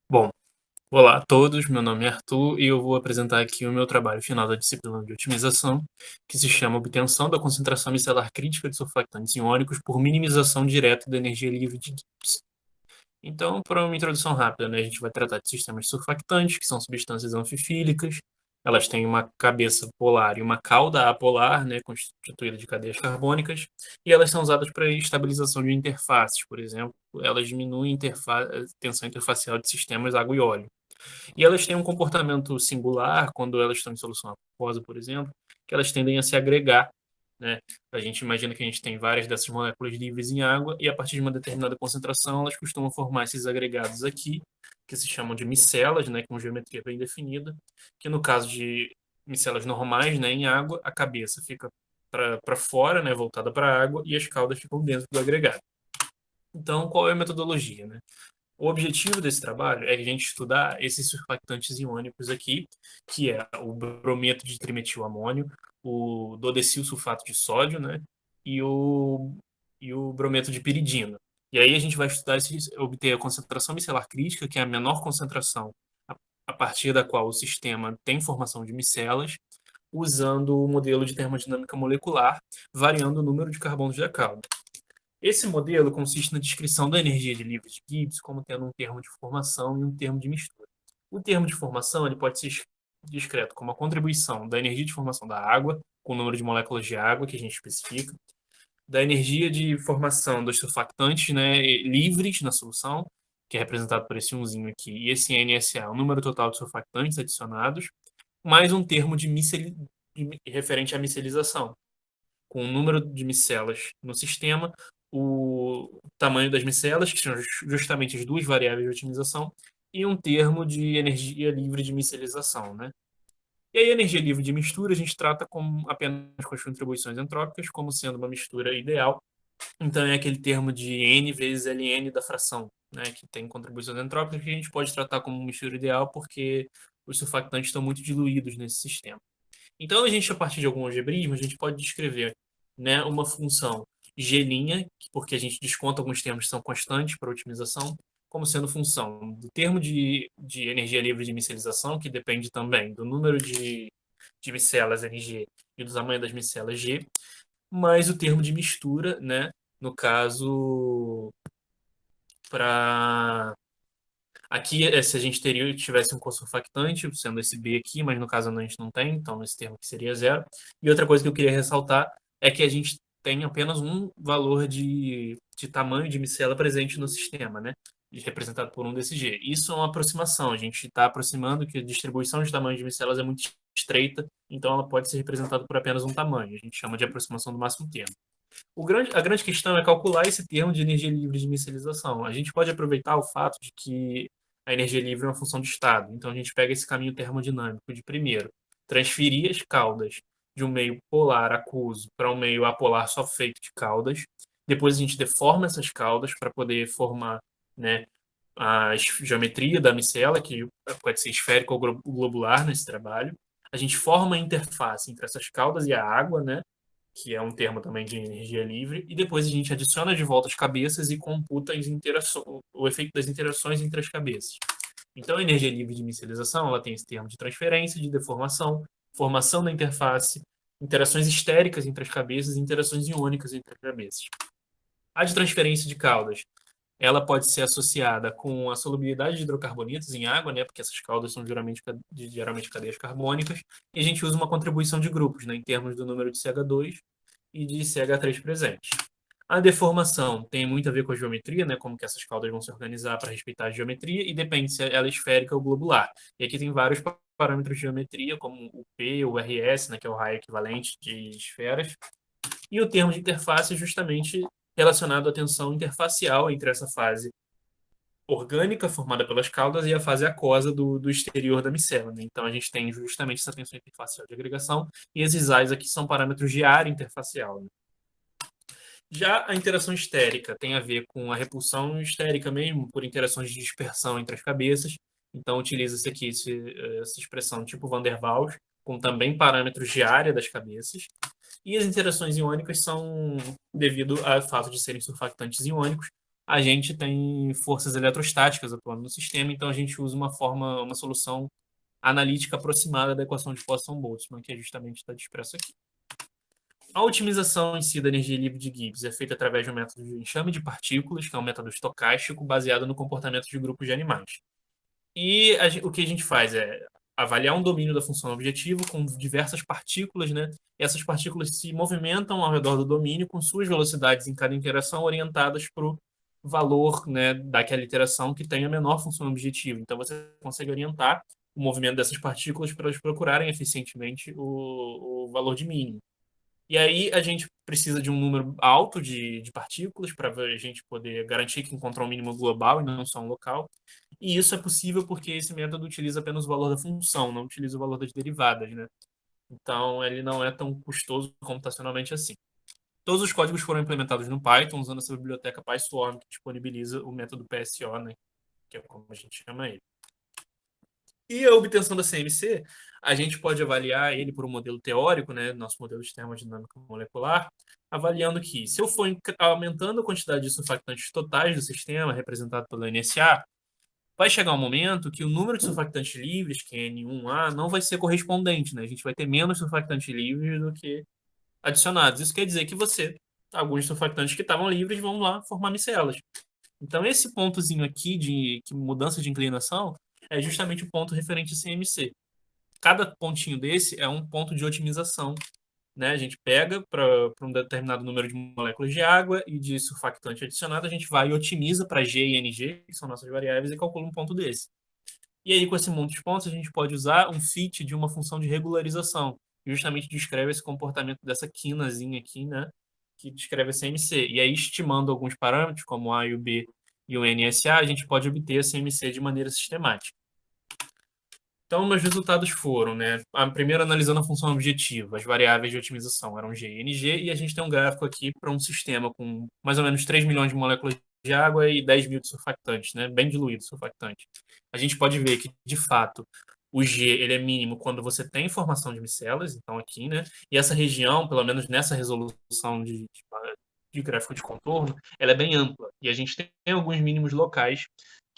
Bom, olá a todos, meu nome é Arthur e eu vou apresentar aqui o meu trabalho final da disciplina de otimização, que se chama Obtenção da concentração micelar crítica de surfactantes iônicos por minimização direta da energia livre de Gibbs. Então, para uma introdução rápida, né, a gente vai tratar de sistemas surfactantes, que são substâncias anfifílicas. Elas têm uma cabeça polar e uma cauda apolar, né, constituída de cadeias carbônicas, e elas são usadas para estabilização de interfaces, por exemplo. Elas diminuem a tensão interfacial de sistemas água e óleo. E elas têm um comportamento singular quando elas estão em solução aquosa, por exemplo, que elas tendem a se agregar, né? A gente imagina que a gente tem várias dessas moléculas livres em água e a partir de uma determinada concentração elas costumam formar esses agregados aqui, que se chamam de micelas, né, com geometria bem definida, que no caso de micelas normais, né, em água, a cabeça fica para fora, né, voltada para a água, e as caudas ficam dentro do agregado. Então, qual é a metodologia, né? O objetivo desse trabalho é a gente estudar esses surfactantes iônicos aqui, que é o brometo de trimetilamônio, o dodecil sulfato de sódio, né? E o brometo de piridina. E aí a gente vai estudar obter a concentração micelar crítica, que é a menor concentração a partir da qual o sistema tem formação de micelas, usando o modelo de termodinâmica molecular, variando o número de carbonos da cauda. Esse modelo consiste na descrição da energia de livre de Gibbs como tendo um termo de formação e um termo de mistura. O termo de formação ele pode ser descrito como a contribuição da energia de formação da água, com o número de moléculas de água que a gente especifica, da energia de formação dos surfactantes, né, livres na solução, que é representado por esse unzinho aqui, e esse NSA é o número total de surfactantes adicionados, mais um termo referente à micelização, com o número de micelas no sistema, o tamanho das micelas, que são justamente as duas variáveis de otimização, e um termo de energia livre de micelização, né? E aí, a energia livre de mistura a gente trata como apenas com as contribuições entrópicas, como sendo uma mistura ideal. Então, é aquele termo de N vezes Ln da fração, né, que tem contribuições entrópicas, que a gente pode tratar como mistura ideal, porque os surfactantes estão muito diluídos nesse sistema. Então, a gente, a partir de algum algebrismo, a gente pode descrever, né, uma função g', porque a gente desconta alguns termos que são constantes para otimização, como sendo função do termo de energia livre de micelização, que depende também do número de micelas Ng e do tamanho das micelas G, mais o termo de mistura, né, no caso, para aqui, se a gente tivesse um co-surfactante, sendo esse B aqui, mas no caso a gente não tem, então esse termo aqui seria zero. E outra coisa que eu queria ressaltar é que a gente tem apenas um valor de tamanho de micela presente no sistema, né? Representado por um desse G. Isso é uma aproximação, a gente está aproximando que a distribuição de tamanho de micelas é muito estreita, então ela pode ser representada por apenas um tamanho. A gente chama de aproximação do máximo termo. A grande questão é calcular esse termo de energia livre de micelização. A gente pode aproveitar o fato de que a energia livre é uma função de estado. Então, a gente pega esse caminho termodinâmico de, primeiro, transferir as caudas de um meio polar aquoso para um meio apolar só feito de caudas. Depois, a gente deforma essas caudas para poder formar, né, a geometria da micela, que pode ser esférica ou globular nesse trabalho. A gente forma a interface entre essas caudas e a água, né? Que é um termo também de energia livre, e depois a gente adiciona de volta as cabeças e computa o efeito das interações entre as cabeças. Então, a energia livre de micelização ela tem esse termo de transferência, de deformação, formação da interface, interações estéricas entre as cabeças e interações iônicas entre as cabeças. A de transferência de caudas ela pode ser associada com a solubilidade de hidrocarbonetos em água, né, porque essas caudas são geralmente cadeias carbônicas, e a gente usa uma contribuição de grupos, né, em termos do número de CH2 e de CH3 presentes. A deformação tem muito a ver com a geometria, né, como que essas caudas vão se organizar para respeitar a geometria, e depende se ela é esférica ou globular. E aqui tem vários parâmetros de geometria, como o P, o RS, né, que é o raio equivalente de esferas, e o termo de interface é justamente relacionado à tensão interfacial entre essa fase orgânica formada pelas caudas e a fase aquosa do exterior da micela, né? Então a gente tem justamente essa tensão interfacial de agregação e esses Is aqui são parâmetros de área interfacial, né? Já a interação estérica tem a ver com a repulsão estérica mesmo, por interações de dispersão entre as cabeças. Então utiliza-se aqui essa expressão tipo Van der Waals, com também parâmetros de área das cabeças. E as interações iônicas são devido ao fato de serem surfactantes iônicos, a gente tem forças eletrostáticas atuando no sistema, então a gente usa uma solução analítica aproximada da equação de Poisson-Boltzmann, que é justamente está expresso aqui. A otimização em si da energia livre de Gibbs é feita através de um método de enxame de partículas, que é um método estocástico baseado no comportamento de grupos de animais. E o que a gente faz é avaliar um domínio da função objetivo com diversas partículas, né? E essas partículas se movimentam ao redor do domínio com suas velocidades em cada interação orientadas para o valor, né, daquela interação que tem a menor função objetiva. Então você consegue orientar o movimento dessas partículas para elas procurarem eficientemente o valor de mínimo. E aí a gente precisa de um número alto de partículas para a gente poder garantir que encontrou um mínimo global e não só um local. E isso é possível porque esse método utiliza apenas o valor da função, não utiliza o valor das derivadas, né? Então ele não é tão custoso computacionalmente assim. Todos os códigos foram implementados no Python usando essa biblioteca PySwarm, que disponibiliza o método PSO, né? Que é como a gente chama ele. E a obtenção da CMC, a gente pode avaliar ele por um modelo teórico, né, nosso modelo de termodinâmica molecular, avaliando que, se eu for aumentando a quantidade de surfactantes totais do sistema, representado pelo NSA, vai chegar um momento que o número de surfactantes livres, que é N1A, não vai ser correspondente, né? A gente vai ter menos surfactantes livres do que adicionados. Isso quer dizer que alguns surfactantes que estavam livres vão lá formar micelas. Então, esse pontozinho aqui de mudança de inclinação é justamente o ponto referente a CMC. Cada pontinho desse é um ponto de otimização, né? A gente pega para um determinado número de moléculas de água e de surfactante adicionado, a gente vai e otimiza para G e NG, que são nossas variáveis, e calcula um ponto desse. E aí, com esse monte de pontos, a gente pode usar um fit de uma função de regularização, que justamente descreve esse comportamento dessa quinazinha aqui, né? Que descreve a CMC. E aí, estimando alguns parâmetros, como o A e o B e o NSA, a gente pode obter a CMC de maneira sistemática. Então, meus resultados foram, né? A primeira analisando a função objetiva, as variáveis de otimização eram G e NG, e a gente tem um gráfico aqui para um sistema com mais ou menos 3 milhões de moléculas de água e 10 mil de surfactantes, né? Bem diluído surfactante. A gente pode ver que, de fato, o G ele é mínimo quando você tem formação de micelas, então aqui, né? E essa região, pelo menos nessa resolução de gráfico de contorno, ela é bem ampla. E a gente tem alguns mínimos locais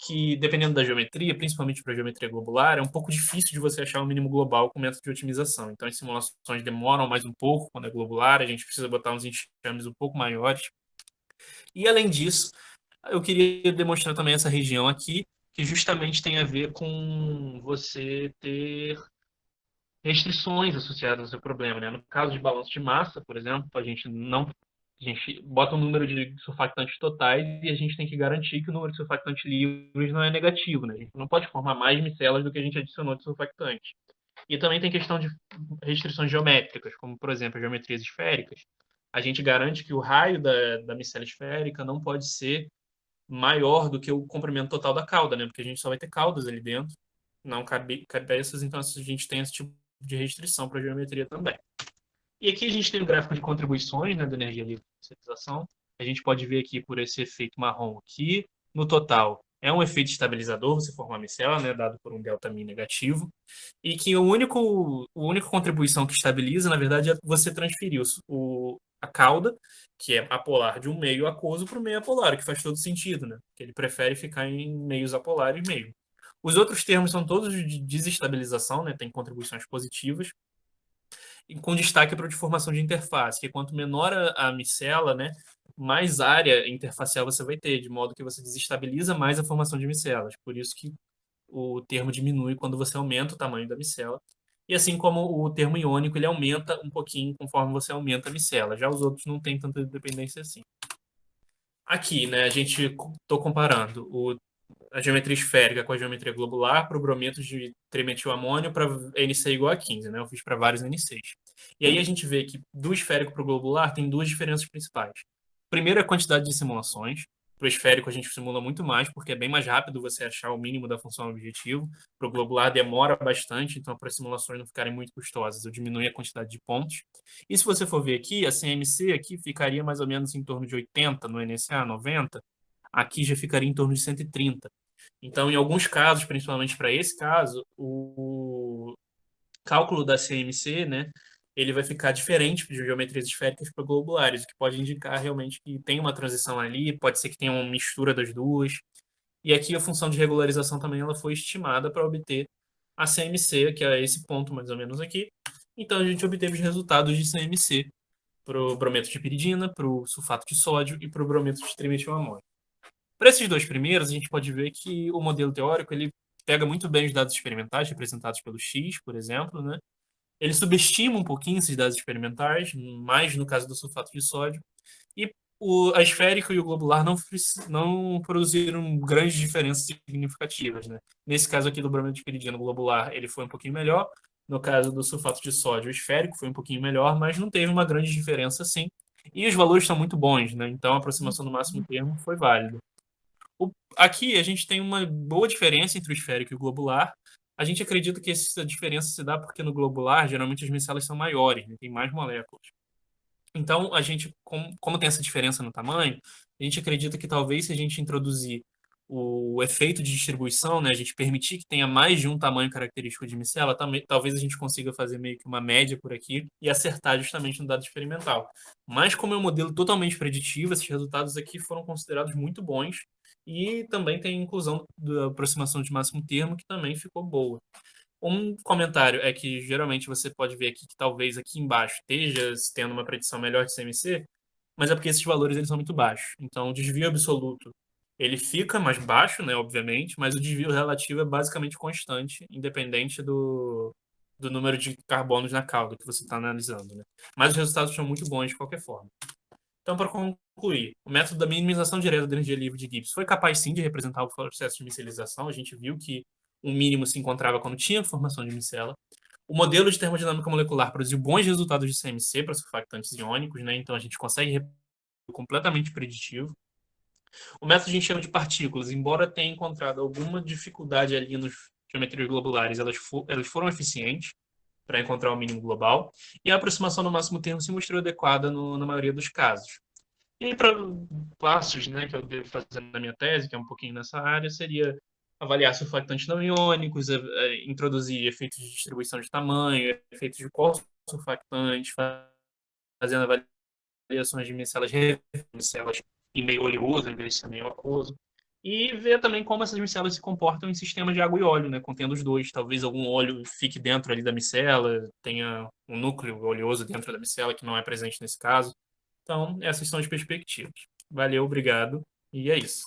que, dependendo da geometria, principalmente para a geometria globular, é um pouco difícil de você achar um mínimo global com método de otimização. Então, as simulações demoram mais um pouco quando é globular, a gente precisa botar uns enxames um pouco maiores. E, além disso, eu queria demonstrar também essa região aqui, que justamente tem a ver com você ter restrições associadas ao seu problema, né? No caso de balanço de massa, por exemplo, a gente bota um número de surfactantes totais e a gente tem que garantir que o número de surfactantes livres não é negativo, né? A gente não pode formar mais micelas do que a gente adicionou de surfactante. E também tem questão de restrições geométricas, como, por exemplo, as geometrias esféricas. A gente garante que o raio da micela esférica não pode ser maior do que o comprimento total da cauda, né? Porque a gente só vai ter caudas ali dentro, não cabeças, então a gente tem esse tipo de restrição para a geometria também. E aqui a gente tem o gráfico de contribuições, né, da energia livre de cristalização. A gente pode ver aqui por esse efeito marrom aqui, no total, é um efeito estabilizador você formar a micela, né, dado por um delta-mi negativo, e que a única contribuição que estabiliza, na verdade, é você transferir a cauda, que é apolar de um meio aquoso, para o meio apolar, o que faz todo sentido, né? Porque ele prefere ficar em meios apolares e meio. Os outros termos são todos de desestabilização, né? Tem contribuições positivas, e com destaque para a de formação de interface, que quanto menor a micela, né, mais área interfacial você vai ter, de modo que você desestabiliza mais a formação de micelas. Por isso que o termo diminui quando você aumenta o tamanho da micela. E assim como o termo iônico, ele aumenta um pouquinho conforme você aumenta a micela. Já os outros não têm tanta dependência assim. Aqui, né, a gente estou comparando a geometria esférica com a geometria globular para o brometo de trimetilamônio para NC igual a 15, né? Eu fiz para vários NCs. E aí a gente vê que do esférico para o globular tem duas diferenças principais. Primeiro, a quantidade de simulações. Para o esférico a gente simula muito mais, porque é bem mais rápido você achar o mínimo da função objetivo. Para o globular demora bastante, então para as simulações não ficarem muito custosas, eu diminui a quantidade de pontos. E se você for ver aqui, a CMC aqui ficaria mais ou menos em torno de 80, no NSA 90, aqui já ficaria em torno de 130. Então, em alguns casos, principalmente para esse caso, o cálculo da CMC, né, ele vai ficar diferente de geometrias esféricas para globulares, o que pode indicar realmente que tem uma transição ali, pode ser que tenha uma mistura das duas. E aqui a função de regularização também ela foi estimada para obter a CMC, que é esse ponto mais ou menos aqui. Então a gente obteve os resultados de CMC para o brometo de piridina, para o sulfato de sódio e para o brometo de trimetilamônio. Para esses dois primeiros, a gente pode ver que o modelo teórico ele pega muito bem os dados experimentais representados pelo X, por exemplo, né? Ele subestima um pouquinho esses dados experimentais, mais no caso do sulfato de sódio, e a esférica e o globular não produziram grandes diferenças significativas, né? Nesse caso aqui do brometo de piridina globular, ele foi um pouquinho melhor. No caso do sulfato de sódio, o esférico foi um pouquinho melhor, mas não teve uma grande diferença assim. E os valores estão muito bons, né? Então a aproximação do máximo termo foi válida. Aqui a gente tem uma boa diferença entre o esférico e o globular. A gente acredita que essa diferença se dá porque no globular, geralmente as micelas são maiores, né? Tem mais moléculas. Então, a gente, como tem essa diferença no tamanho, a gente acredita que talvez se a gente introduzir o efeito de distribuição, né, a gente permitir que tenha mais de um tamanho característico de micela, também, talvez a gente consiga fazer meio que uma média por aqui e acertar justamente no dado experimental. Mas como é um modelo totalmente preditivo, esses resultados aqui foram considerados muito bons e também tem a inclusão da aproximação de máximo termo, que também ficou boa. Um comentário é que geralmente você pode ver aqui que talvez aqui embaixo esteja tendo uma predição melhor de CMC, mas é porque esses valores eles são muito baixos. Então, o desvio absoluto ele fica mais baixo, né, obviamente, mas o desvio relativo é basicamente constante, independente do número de carbonos na cauda que você está analisando, né? Mas os resultados são muito bons de qualquer forma. Então, para concluir, o método da minimização direta da energia livre de Gibbs foi capaz sim de representar o processo de micelização. A gente viu que o mínimo se encontrava quando tinha formação de micela. O modelo de termodinâmica molecular produziu bons resultados de CMC para surfactantes iônicos, né? Então a gente consegue completamente preditivo. O método de enxame de partículas, embora tenha encontrado alguma dificuldade ali nos geometrias globulares, elas foram eficientes para encontrar o mínimo global, e a aproximação no máximo termo se mostrou adequada na maioria dos casos. E aí, para passos, né, que eu devo fazer na minha tese, que é um pouquinho nessa área, seria avaliar surfactantes não iônicos, introduzir efeitos de distribuição de tamanho, efeitos de qual surfactante, fazendo avaliações de micelas micelas em meio oleoso, em vez de ser meio aquoso, e ver também como essas micelas se comportam em sistemas de água e óleo, né, contendo os dois. Talvez algum óleo fique dentro ali da micela, tenha um núcleo oleoso dentro da micela, que não é presente nesse caso. Então, essas são as perspectivas. Valeu, obrigado, e é isso.